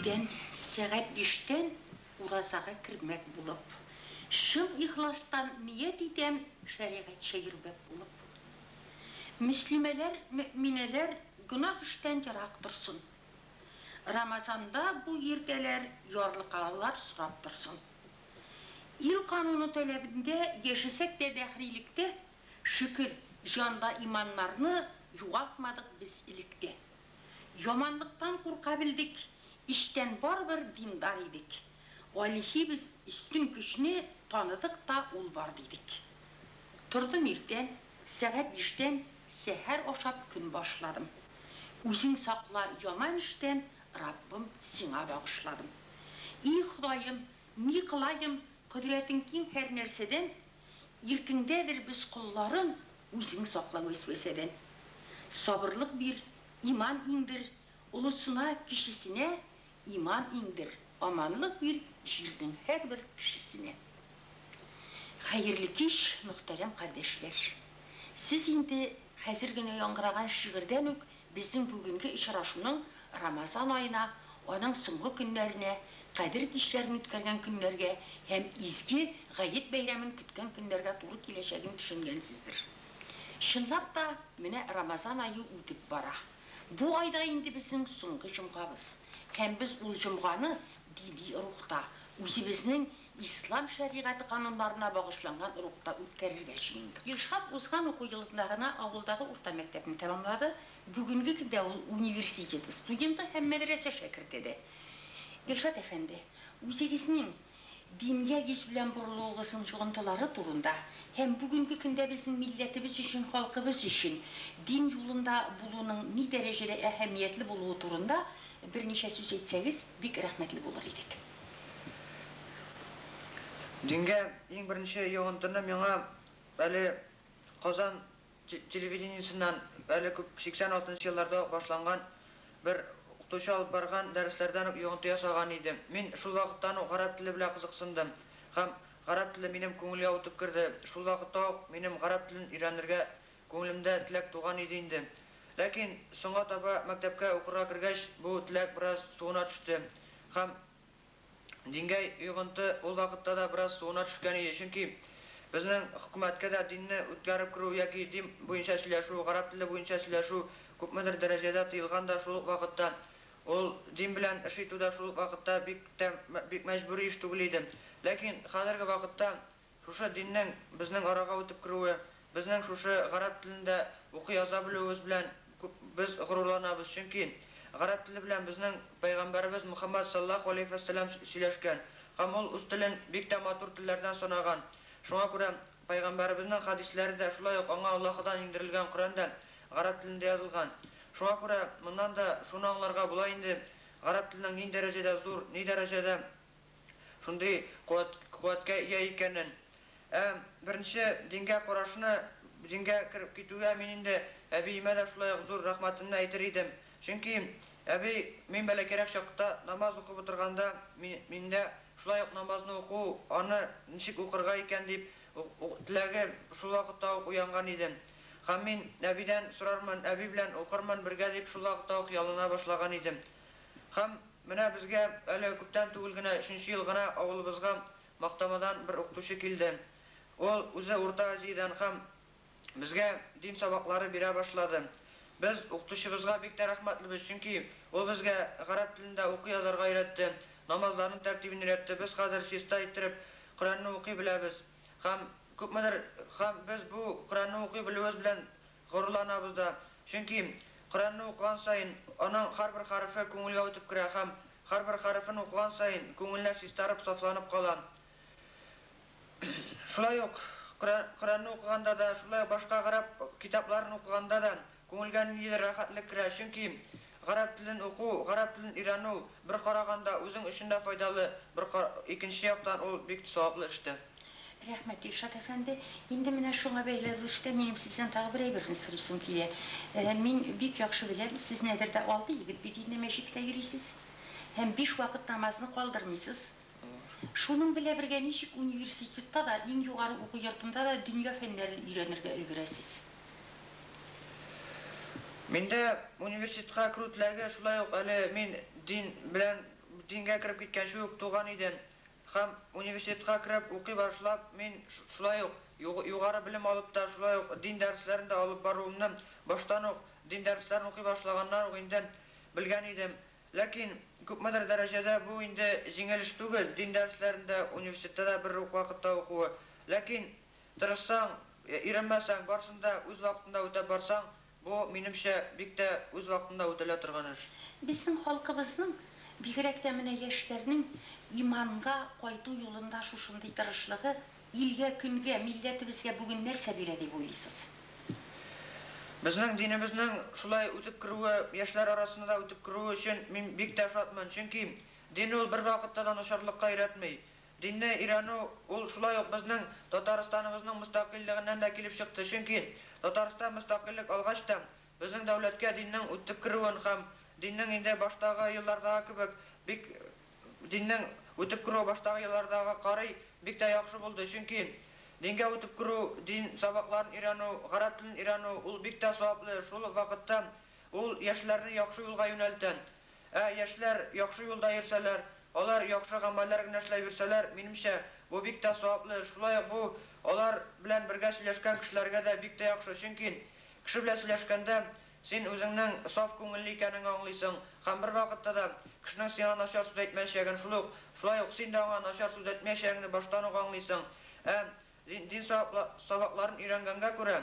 Иртен сәгать 5-тен уразага кирмәк булып. Шул ихластан ният итәм шәригатьчә йөрбәк булып. Мөслимәләр, мөэминәләр гөнаһ эштән ярак торсын. Рамазанда бу иртәләр ярлыкалар сорап торсын. Ил кануны таләбендә яшәсәк тә дәхрилектә шөкер җанда иманнарны югалтмадык без илектә. Яманлыктан курка билдик, иштән барбер диндар идек. Алихи без үстен көчне таныдык та ул бар дидек. Турдым иртән, сәгать 5-тән сәһәр ашап көн башладым. Үзең сакла яман эштән, Раббым сиңа багышладым. И Ходаем, ни кылайым, Кодрәтең киң һәр нәрсәдән, иркеңдәдер без кулларың, үзең сакла вәсвәсәдән. Сабырлык бир, иман иңдер, улысына, кишисенә иман иңдер, аманлык бир җирнең һәрбер кешесенә. Хәерле кич, мөхтәрәм кардәшләр. Сез инде хәзер генә яңгыраган шигырьдән үк безнең бүгенге очрашуның Рамазан айына, аның соңгы көннәренә, Кадер кичләрен үткәргән көннәргә һәм изге Гает бәйрәмен көткән көннәргә туры киләчәген төшенгәнсездер. Чынлап та, менә Рамазан айы үтеп бара. Бу айда инде безнең соңгы җомгабыз. Һәм без ул җомганы дини рухта, үзебезнең ислам шәригате кануннарына багышланган рухта үткәрергә җыендык. Илшат узган уку елларына авылдагы урта мәктәпне тәмамлады. Бүгенге көндә ул университет студенты һәм мәдрәсә шәкерте. Илшат әфәнде, үзегезнең дингә йөз белән борылуыгызның җыгынтылары турында һәм бүгенге көндә безнең милләтебез өчен, халкыбыз өчен дин юлында булуның ни дәрәҗәдә әһәмиятле булуы турында берничә сүз әйтсәгез, бик рәхмәтле булыр идек. Дингә иң беренче йогынтыны миңа әле Казан телевидениесеннән әле 86 елларда башланган бер укытучы алып барган дәресләрдән йогынты ясаган идем. Мин шул вакыттан гарәп теле белән кызыксындым. Һәм гарәп теле минем күңелгә утып керде. Шул вакытта ук минем гарәп телен өйрәнергә күңелемдә теләк туган иде инде. Ләкин соңга таба мәктәпкә укырга кергәч, бу теләк бераз суына төште. Һәм дингә йогынты ул вакытта да бераз суына төшкән иде, чөнки безнең хөкүмәткә дә динне үткәреп керү яки дин буенча сөйләшү, гарәп теле буенча сөйләшү күпмедер дәрәҗәдә тыелган да шул вакытта. Ул дин белән эш итү дә шул вакытта бик мәҗбүри эш түгел иде. Ләкин хәзерге вакытта шушы диннең безнең арага үтеп керүе, безнең шушы гарәп телендә укый яза белүебез белән без горурланабыз, чөнки гарәп теле белән безнең пәйгамбәрбез Мөхәммәд саллаллаһу алейһи ва саллям сөйләшкән. Һәм ул үз телен бик тә матур телләрдән санаган. Шуңа күрә пәйгамбәребезнең хадисләре дә шулай ук аңа Аллаһыдан индерелгән Коръәндә гарәп телендә язылган. Шуңа күрә моннан да шуны аңларга була инде, гарәп теленең ни дәрәҗәдә зур, ни дәрәҗәдә шундый куәткә ия икәнен. Беренче дингә карашны, дингә кирип китүгә мин инде әбиемә дә шулай ук зур рәхмәтемне әйтер идем. Чөнки әби мин бәләкәрәк чакта намаз укып утырганда миндә шулай ук намазны уку, аны ничек укырга икән дип теләге шул вакытта ук уянган иде. Һәм мин әбидән сорармын, әби белән укырмын бергә дип шул вакытта ук ялына башлаган идем. Һәм менә безгә әле күптән түгел генә 3нче ел гына авылыбызга Мактамадан бер укытучы килде. Ул үзе Урта Азиядан һәм безгә дин сабаклары бирә башлады. Без укытучыбызга бик тә рәхмәтлебез, чөнки ул безгә гарәп телендә укый язарга өйрәтте, намазларның тәртибен өйрәтте. Без хәзер чиста иттереп Коръәнне укый беләбез. Һәм күпмедер без бу Коръәнне укый белүебез белән горурланабыз да, чөнки Коръәнне укыган сайын аның һәрбер хәрефе күңелгә үтеп керә һәм һәрбер хәрефен укыган сайын күңелне чистарып, сафланып кала. Шулай ук Коръәнне укыганда да, шулай башка гарәп китапларын укыганда да күңелгә ниндидер рәхәтлек керә, чөнки гарәп телен уку, гарәп телен өйрәнү бер караганда үзең өчен дә файдалы, икенче яктан ул бик саваплы эштә. Рәхмәт, Илшат әфәнде. Инде менә шуңа бәйле рәвештә минем сездән тагы бер әйберне сорыйсым килә. Мин бик яхшы беләм, сез нәдер дә 6 егет бит инде мәчеткә йөрисез. Һәм 5 вакыт намазны калдырмыйсыз. Шуның белән бергә ничек университетта да, иң югары уку йортында да дөнья фәннәрен өйрәнергә өлгерәсез? Миндә университетка керү теләге шулай ук әле мин дин белән дингә кирип киткән шул туган идем. Һәм университетка кирип укый башлап, мин шулай ук югары белем алып та шулай ук дин дәресләрендә алып баруымны баштан ук дин дәресләрен укый башлаганнар ук инде белгән идем. Ләкин күпмедер дәрәҗәдә бу инде җиңел эш түгел, дин дәресләрендә университетта бер ук вакытта укуы. Ләкин тырышсаң, иренмәсәң, барсында үз вакытында үтә барсаң, бу минемчә бик тә үз вакытында үтәлә торган эш. Безнең халкыбызның бигрәк тә менә яшьләрнең иманга кайту юлында шушындый тырышлыгы илгә, көнгә, милләтебезгә бүген нәрсә бирә дип уйлыйсыз? Безнең динебезнең шулай үтеп керүе, яшьләр арасында үтеп керүе өчен мин бик тә шатмын, чөнки дин ул бер вакытта да начарлыкка өйрәтми. Динне өйрәнү ул шулай ук безнең Татарстаныбызның мөстәкыйльлегеннән дә килеп чыкты, чөнки Татарстан мөстәкыйльлек алгач та безнең дәүләткә диннең үтеп керүен һәм диннең инде баштагы еллардагы кебек бик диннең үтеп керү баштагы еллардагы карый бик тә яхшы булды, чөнки дингә үтеп керү, дин сабакларын өйрәнү, гарәп телен өйрәнү ул бик тә саваплы. Шул вакытта ул яшьләрне яхшы юлга юнәлтә. Яшьләр яхшы юлда йөрсәләр, алар яхшы гамәлләр генә эшләп йөрсәләр, минемчә, бу бик тә саваплы. Шулай бу алар белән бергә сөйләшкән кешеләргә дә бик тә яхшы, чөнки кеше белән сөйләшкәндә син үзеңнең саф күңелле икәнен аңлыйсың, һәм бер вакытта да кешенең сиңа начар сүз әйтмәячәген, шулай ук син дә аңа начар сүз әйтмәячәгеңне баштан ук аңлыйсың. Дин сабакларын өйрәнгәнгә күрә,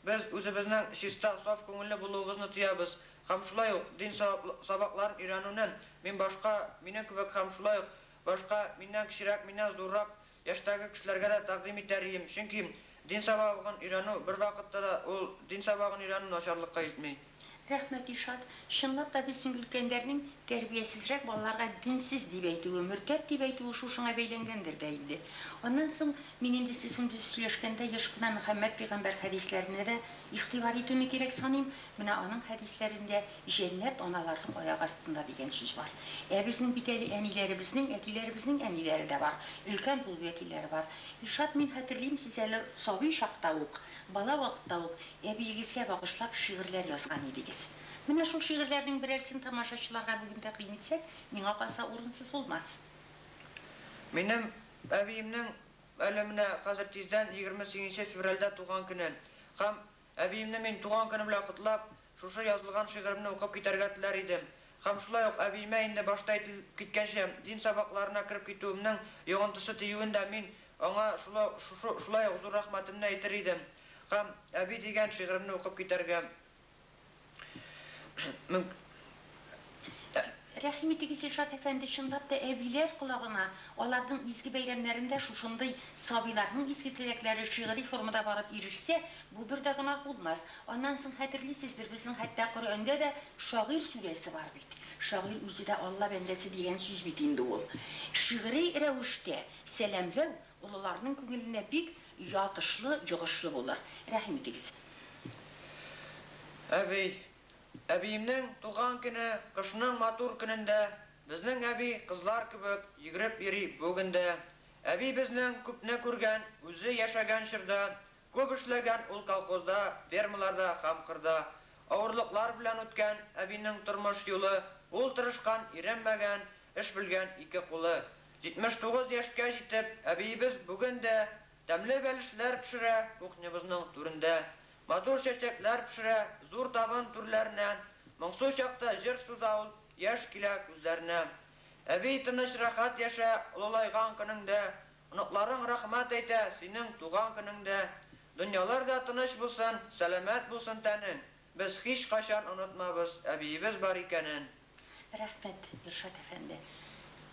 без үзебезнең чиста, саф күңелле булуыбызны тоябыз. Һәм шулай ук дин сабакларын өйрәнүннән минем кебек һәм шулай ук башка миннән кечерәк, миннән зуррак яшьтәге кешеләргә дә тәкъдим итәр идем. Чөнки дин сабагын өйрәнү бер вакытта да ул дин сабагын өйрәнү начарлыкка җитми. Рәхмәт, Ишат. Чынлап та безнең өлкәннәрнең тәрбиясезрәк балаларга динсез дип әйтүе, мөртәт дип әйтүе шушыңа бәйләнгәндер дә инде. Аннан соң мин инде сезнең белән сөйләшкәндә яшь кына Мөхәммәд пәйгамбәр хәдисләренә дә игътибар итүне кирәк саныйм. Менә аның хәдисләрендә җәннәт аналарның аяк астында дигән сүз бар. Безнең бит әниләребезнең, әтиләребезнең әниләре дә бар. Өлкән булу вәкилләре бар. Ишат, мин хәтерлим, сез әле сабый чакта ук, бала вакытта ук әбиегезгә багышлап шигырьләр язган идегез. Менә шул шигырьләрнең берәрсен тамашачыларга бүген тәкъдим итсәк, миңа калса урынсыз булмас. Минем әбиемнең әле менә хәзер тиздән 28 февральдә туган көне. Һәм әбиемне мин туган көне белән котлап, шушы язылган шигыремне укып китәргә теләр идем. Һәм шулай ук әбиемә инде башта әйтелеп киткәнчә дин сабакларына кирип китүемнең йогынтысы тиюендә мин аңа шулай ук зур рәхмәтемне әйтер идем. Һәм әби дигән шигыремне укып китәргә Рәхим итегез, Ишат әфәнде, чынлап та әбиләр колагына, аларның изге бәйрәмнәрендә шушындый сабыйларның изге теләкләре шигъри формада барып ирешсә, бу бер дә гына булмас. Аннан соң хәтерлисездер, безнең хәтта Коръәндә дә шагыйрь сүрәсе бар бит. Шагыйрь үзе дә Алла бәндәсе дигән сүз бит инде ул. Шигъри рәвештә сәламләү улларның күңеленә бик ятышлы, йогышлы булыр. Рәхим итегез. Әбиемнең туган көне, кышның матур көнендә, безнең әби кызлар кебек йөгереп йөри бүгендә. Әби безнең күпне күргән, үзе яшәгән чорда, күп эшләгән ул колхозда, фермаларда һәм кырда. Авырлыклар белән үткән әбинең тормыш юлы, ул тырышкан, иренмәгән, эш белгән ике кулы. 79 яшькә җитеп, әбиебез бүгендә тәмле бәлешләр пешерә кухнябызның түрендә. Матур чәчәкләр пешерә зур табын түрләренә, моңсу чакта җыр суза ул, яшь килә күзләренә. Әби тыныч рәхәт яшә олылайган көнеңдә, оныкларың рәхмәт әйтә синең туган көнеңдә. Дөньяларда тыныч булсын, сәламәт булсын тәнең, без һич качан онытмабыз әбиебез бар икәнен. Рәхмәт, Иршат әфәнде.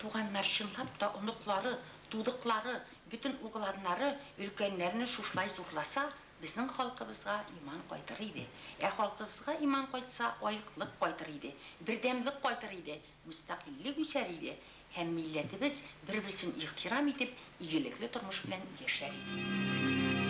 Туганнар чынлап та оныклары, тудыклары, бүтән угыланнары өлкәннәрне шушылай зурласа, безнең халкыбызга иман кайтыр иде. Халкыбызга иман кайтса, айыклык кайтыр иде, бердәмлек кайтыр иде, мустакиллек үсәр иде, һәм милләтебез бер-берсен ихтирам итеп, игелекле тормыш белән яшәр иде.